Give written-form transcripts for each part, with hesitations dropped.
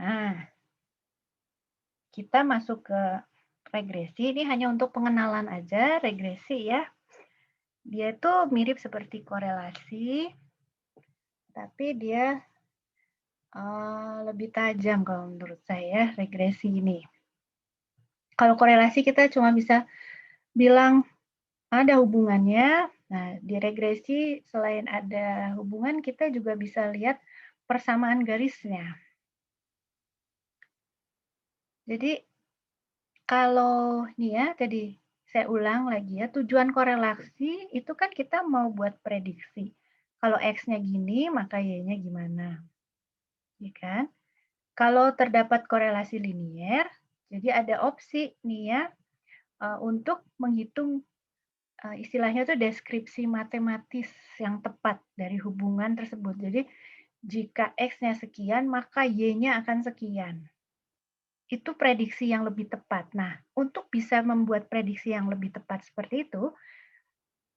Nah, kita masuk ke regresi, ini hanya untuk pengenalan aja, regresi ya. Dia itu mirip seperti korelasi, tapi dia lebih tajam kalau menurut saya regresi ini. Kalau korelasi kita cuma bisa bilang ada hubungannya. Nah, di regresi selain ada hubungan, kita juga bisa lihat persamaan garisnya. Jadi kalau nih ya, tadi saya ulang lagi ya, tujuan korelasi itu kan kita mau buat prediksi. Kalau X-nya gini, maka Y-nya gimana, ya kan? Kalau terdapat korelasi linier, jadi ada opsi nih ya, untuk menghitung, istilahnya itu deskripsi matematis yang tepat dari hubungan tersebut. Jadi jika X-nya sekian, maka Y-nya akan sekian. Itu prediksi yang lebih tepat. Nah, untuk bisa membuat prediksi yang lebih tepat seperti itu,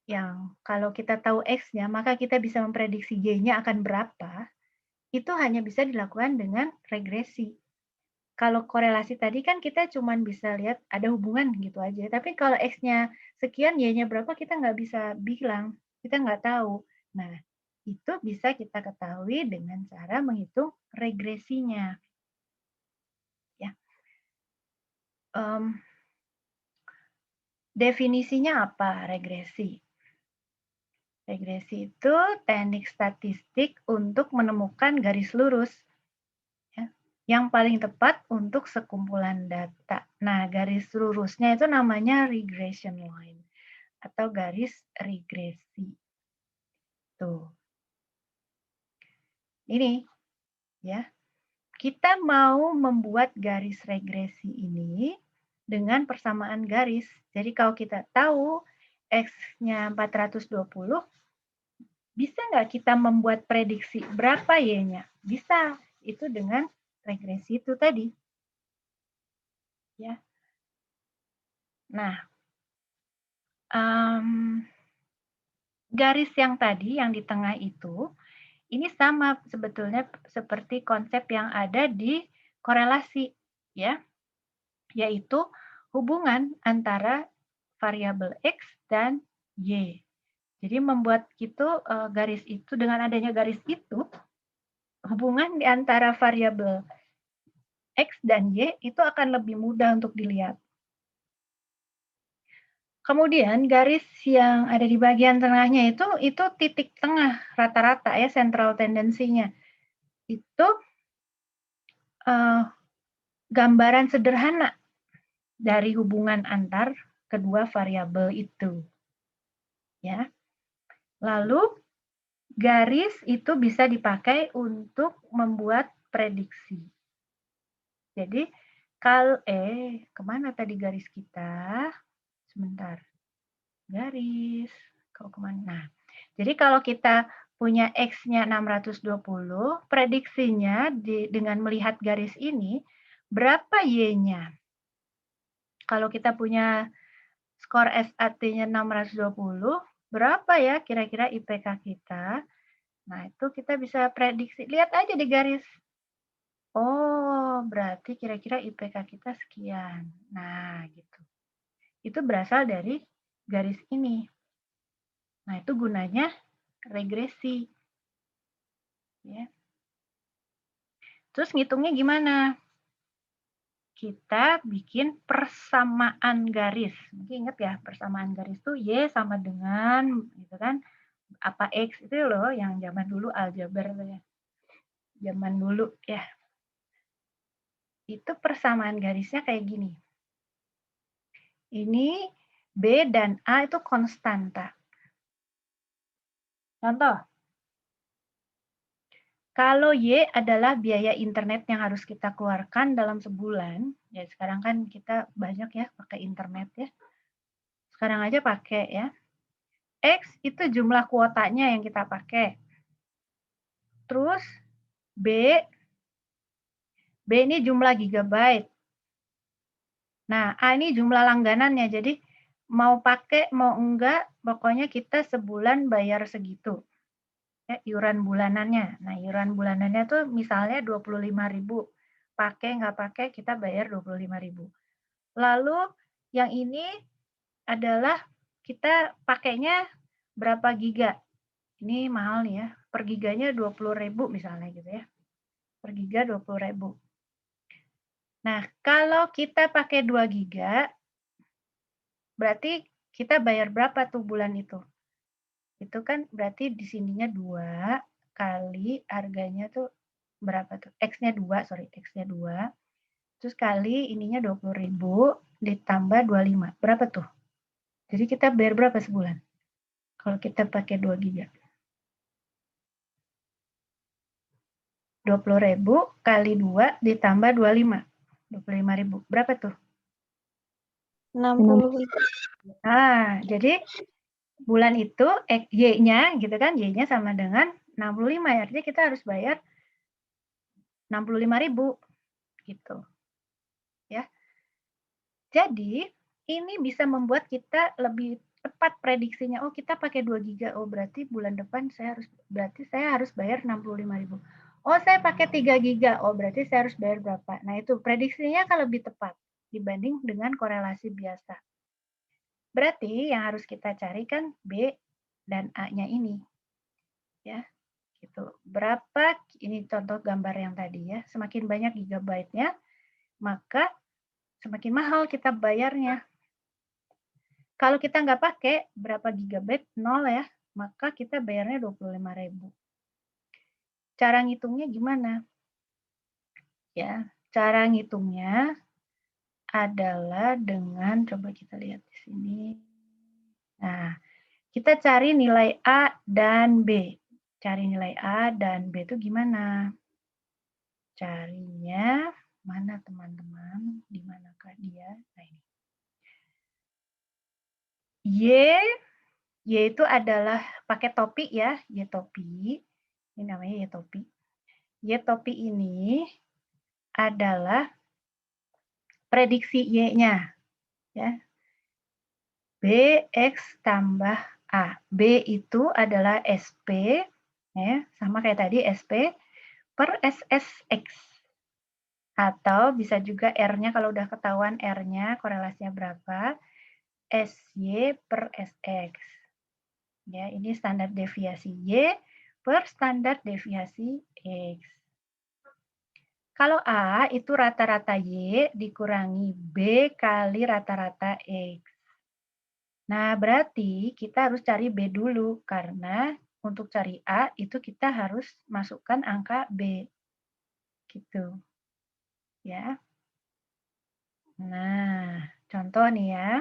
yang kalau kita tahu X-nya, maka kita bisa memprediksi Y-nya akan berapa, itu hanya bisa dilakukan dengan regresi. Kalau korelasi tadi kan kita cuma bisa lihat ada hubungan gitu aja. Tapi kalau X-nya sekian, Y-nya berapa kita nggak bisa bilang, kita nggak tahu. Nah, itu bisa kita ketahui dengan cara menghitung regresinya. Ya, um, definisinya apa regresi? Regresi itu teknik statistik untuk menemukan garis lurus ya, yang paling tepat untuk sekumpulan data. Nah, garis lurusnya itu namanya regression line atau garis regresi. Tuh. Ini ya. Kita mau membuat garis regresi ini dengan persamaan garis. Jadi kalau kita tahu X-nya 420, bisa nggak kita membuat prediksi berapa Y-nya? Bisa, itu dengan regresi itu tadi. Ya. Nah, garis yang tadi, yang di tengah itu, ini sama sebetulnya seperti konsep yang ada di korelasi, ya, yaitu hubungan antara variabel X dan Y. Jadi membuat gitu garis itu dengan adanya garis itu hubungan di antara variabel X dan Y itu akan lebih mudah untuk dilihat. Kemudian garis yang ada di bagian tengahnya itu titik tengah rata-rata ya central tendensinya. Itu gambaran sederhana dari hubungan antar kedua variabel itu. Ya. Lalu garis itu bisa dipakai untuk membuat prediksi. Jadi kalau kemana tadi garis kita? Sebentar. Garis, kau kemana? Nah, jadi kalau kita punya X-nya 620, prediksinya dengan melihat garis ini, berapa Y-nya? Kalau kita punya skor SAT-nya 620, berapa ya kira-kira IPK kita? Nah, itu kita bisa prediksi. Lihat aja di garis. Oh, berarti kira-kira IPK kita sekian. Nah, gitu. Itu berasal dari garis ini. Nah, itu gunanya regresi. Ya. Terus ngitungnya gimana? Kita bikin persamaan garis. Mungkin ingat ya, persamaan garis itu Y sama dengan, gitu kan, apa X itu loh, yang zaman dulu aljabar ya. Zaman dulu ya. Itu persamaan garisnya kayak gini. Ini B dan A itu konstanta. Contoh, kalau Y adalah biaya internet yang harus kita keluarkan dalam sebulan, ya sekarang kan kita banyak ya pakai internet ya. Sekarang aja pakai ya. X itu jumlah kuotanya yang kita pakai. Terus B, B ini jumlah gigabyte. Nah, A ini jumlah langganannya. Jadi mau pakai mau enggak, pokoknya kita sebulan bayar segitu. Ya, iuran bulanannya. Nah, iuran bulanannya tuh misalnya 25.000. pakai nggak pakai kita bayar 25.000. Lalu yang ini adalah kita pakainya berapa giga. Ini mahal nih ya, per giganya 20.000 misalnya gitu ya. Per giga 20.000. Nah, kalau kita pakai 2 giga, berarti kita bayar berapa tuh bulan itu? Itu kan berarti di sininya 2 kali harganya tuh berapa tuh? X-nya 2, sorry, X-nya 2. Terus kali ininya 20.000 ditambah 25. Berapa tuh? Jadi kita bayar berapa sebulan? Kalau kita pakai 2 giga. 20.000 kali 2 ditambah 25. 25.000. Berapa tuh? 60. Nah, jadi bulan itu Y-nya gitu kan, Y-nya sama dengan 65 ya. Artinya kita harus bayar 65.000 gitu. Ya. Jadi, ini bisa membuat kita lebih tepat prediksinya. Oh, kita pakai 2 giga. Oh, berarti bulan depan saya harus bayar 65.000. Oh, saya pakai 3 giga. Oh, berarti saya harus bayar berapa? Nah, itu prediksinya akan lebih tepat dibanding dengan korelasi biasa. Berarti yang harus kita cari kan B dan A-nya ini. Ya, gitu. Berapa, ini contoh gambar yang tadi ya, semakin banyak gigabyte-nya, maka semakin mahal kita bayarnya. Kalau kita nggak pakai berapa gigabyte, 0 ya, maka kita bayarnya 25.000. Cara ngitungnya gimana? Ya, cara ngitungnya adalah dengan, coba kita lihat di sini. Nah, kita cari nilai A dan B. Cari nilai A dan B itu gimana? Carinya, mana teman-teman? Di manakah dia? Nah, ini. Y itu adalah pakai topi ya, Y topi. Ini namanya Y topi. Y topi ini adalah prediksi Y-nya. Ya. BX tambah A. B itu adalah SP, ya, sama kayak tadi SP per SSX. Atau bisa juga R-nya kalau udah ketahuan R-nya korelasinya berapa, SY per SX. Ya, ini standar deviasi Y per standar deviasi X. Kalau A itu rata-rata Y dikurangi B kali rata-rata X. Nah, berarti kita harus cari B dulu, karena untuk cari A itu kita harus masukkan angka B. Gitu. Ya. Nah, contoh nih ya.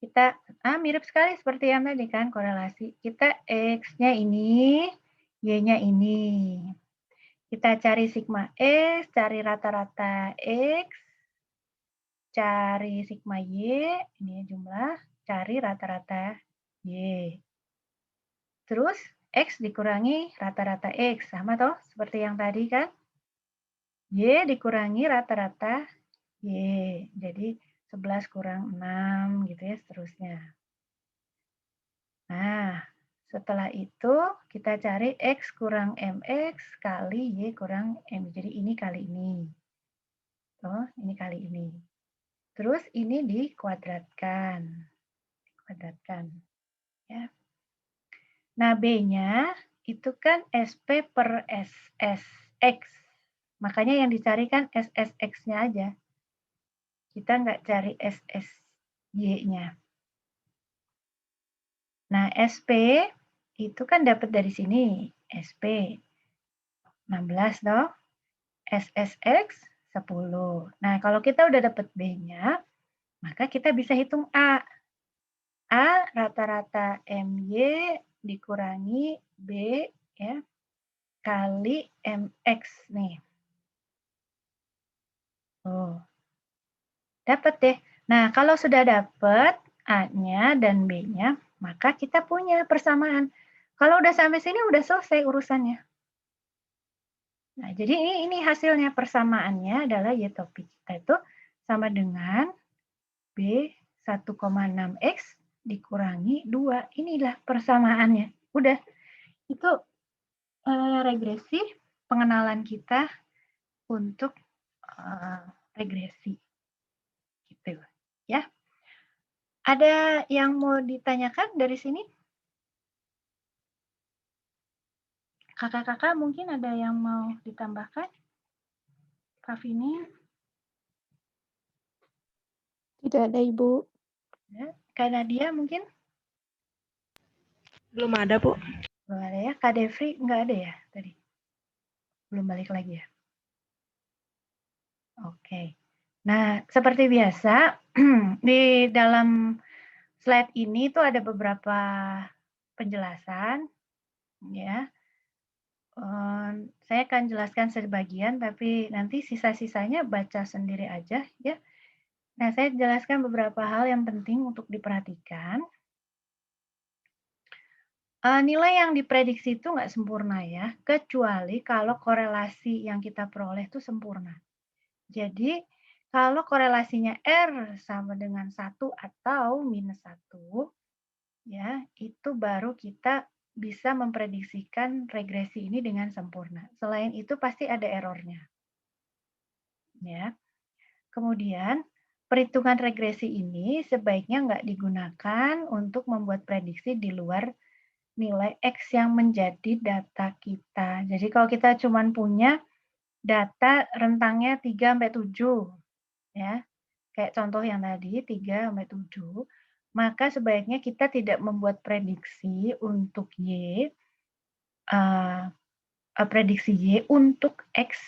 Kita, mirip sekali seperti yang tadi kan, korelasi. Kita X-nya ini, Y-nya ini. Kita cari sigma X, cari rata-rata X, cari sigma Y, ini jumlah, cari rata-rata Y. Terus X dikurangi rata-rata X, sama toh seperti yang tadi kan? Y dikurangi rata-rata Y, jadi 11 kurang 6 gitu ya seterusnya. Nah, setelah itu kita cari X kurang MX kali Y kurang M, jadi ini kali ini. Oh, ini kali ini. Terus ini dikuadratkan. Ya. Nah, B-nya itu kan SP per SSX. Makanya yang dicari kan SSX-nya aja. Kita nggak cari SSY-nya. Nah, SP itu kan dapat dari sini. SP 16 toh. SSX 10. Nah, kalau kita udah dapat B-nya, maka kita bisa hitung A. A rata-rata MY dikurangi B ya kali MX nih. Tuh. Dapat deh. Nah, kalau sudah dapat A-nya dan B-nya, maka kita punya persamaan. Kalau udah sampai sini udah selesai urusannya. Nah, jadi ini hasilnya, persamaannya adalah Y topik kita itu sama dengan B 1,6X dikurangi 2. Inilah persamaannya. Udah, itu regresi pengenalan kita untuk regresi gitu ya. Ada yang mau ditanyakan dari sini? Kakak-kakak mungkin ada yang mau ditambahkan? Kak Vini? Tidak ada, Ibu. Ya. Kak Nadia mungkin? Belum ada, Bu. Belum ada ya. Kak Devri nggak ada ya tadi? Belum balik lagi ya? Oke. Nah, seperti biasa, di dalam slide ini tuh ada beberapa penjelasan, ya. Saya akan jelaskan sebagian, tapi nanti sisa-sisanya baca sendiri aja, ya. Nah, saya jelaskan beberapa hal yang penting untuk diperhatikan. Nilai yang diprediksi itu nggak sempurna ya, kecuali kalau korelasi yang kita peroleh itu sempurna. Jadi, kalau korelasinya R sama dengan 1 atau minus 1, ya, itu baru kita bisa memprediksikan regresi ini dengan sempurna. Selain itu pasti ada errornya. Ya. Kemudian, perhitungan regresi ini sebaiknya nggak digunakan untuk membuat prediksi di luar nilai X yang menjadi data kita. Jadi kalau kita cuma punya data rentangnya 3 sampai 7, ya, kayak contoh yang tadi 3 sampai 7, maka sebaiknya kita tidak membuat prediksi untuk Y, prediksi Y untuk X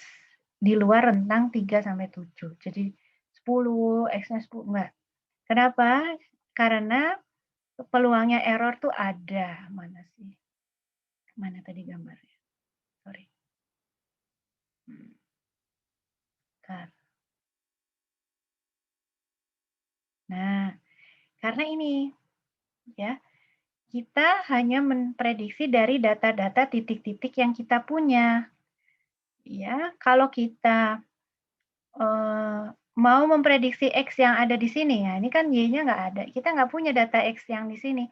di luar rentang 3 sampai 7. Jadi 10, X-nya 10, enggak. Kenapa? Karena peluangnya error tuh ada. Mana sih? Mana tadi gambarnya? Sorry. Bentar. Nah, karena ini, ya, kita hanya memprediksi dari data-data titik-titik yang kita punya. Ya, kalau kita mau memprediksi X yang ada di sini, ya ini kan Y-nya nggak ada. Kita nggak punya data X yang di sini.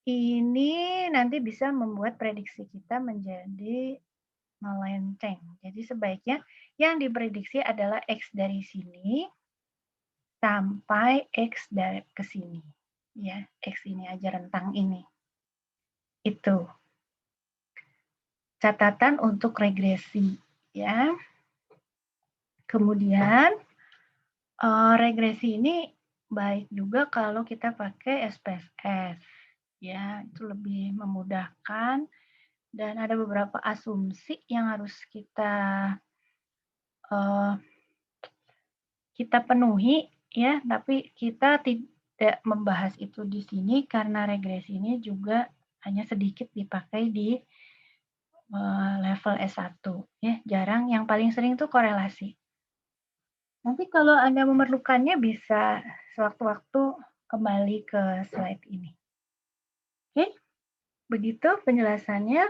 Ini nanti bisa membuat prediksi kita menjadi melenceng. Jadi sebaiknya yang diprediksi adalah X dari sini sampai X dari ke sini. Ya, X ini aja rentang ini. Itu. Catatan untuk regresi, ya. Kemudian regresi ini baik juga kalau kita pakai SPSS, ya, itu lebih memudahkan dan ada beberapa asumsi yang harus kita penuhi, ya, tapi kita tidak membahas itu di sini karena regresi ini juga hanya sedikit dipakai di level S1, ya, jarang. Yang paling sering itu korelasi. Nanti kalau Anda memerlukannya bisa sewaktu-waktu kembali ke slide ini. Oke, begitu penjelasannya.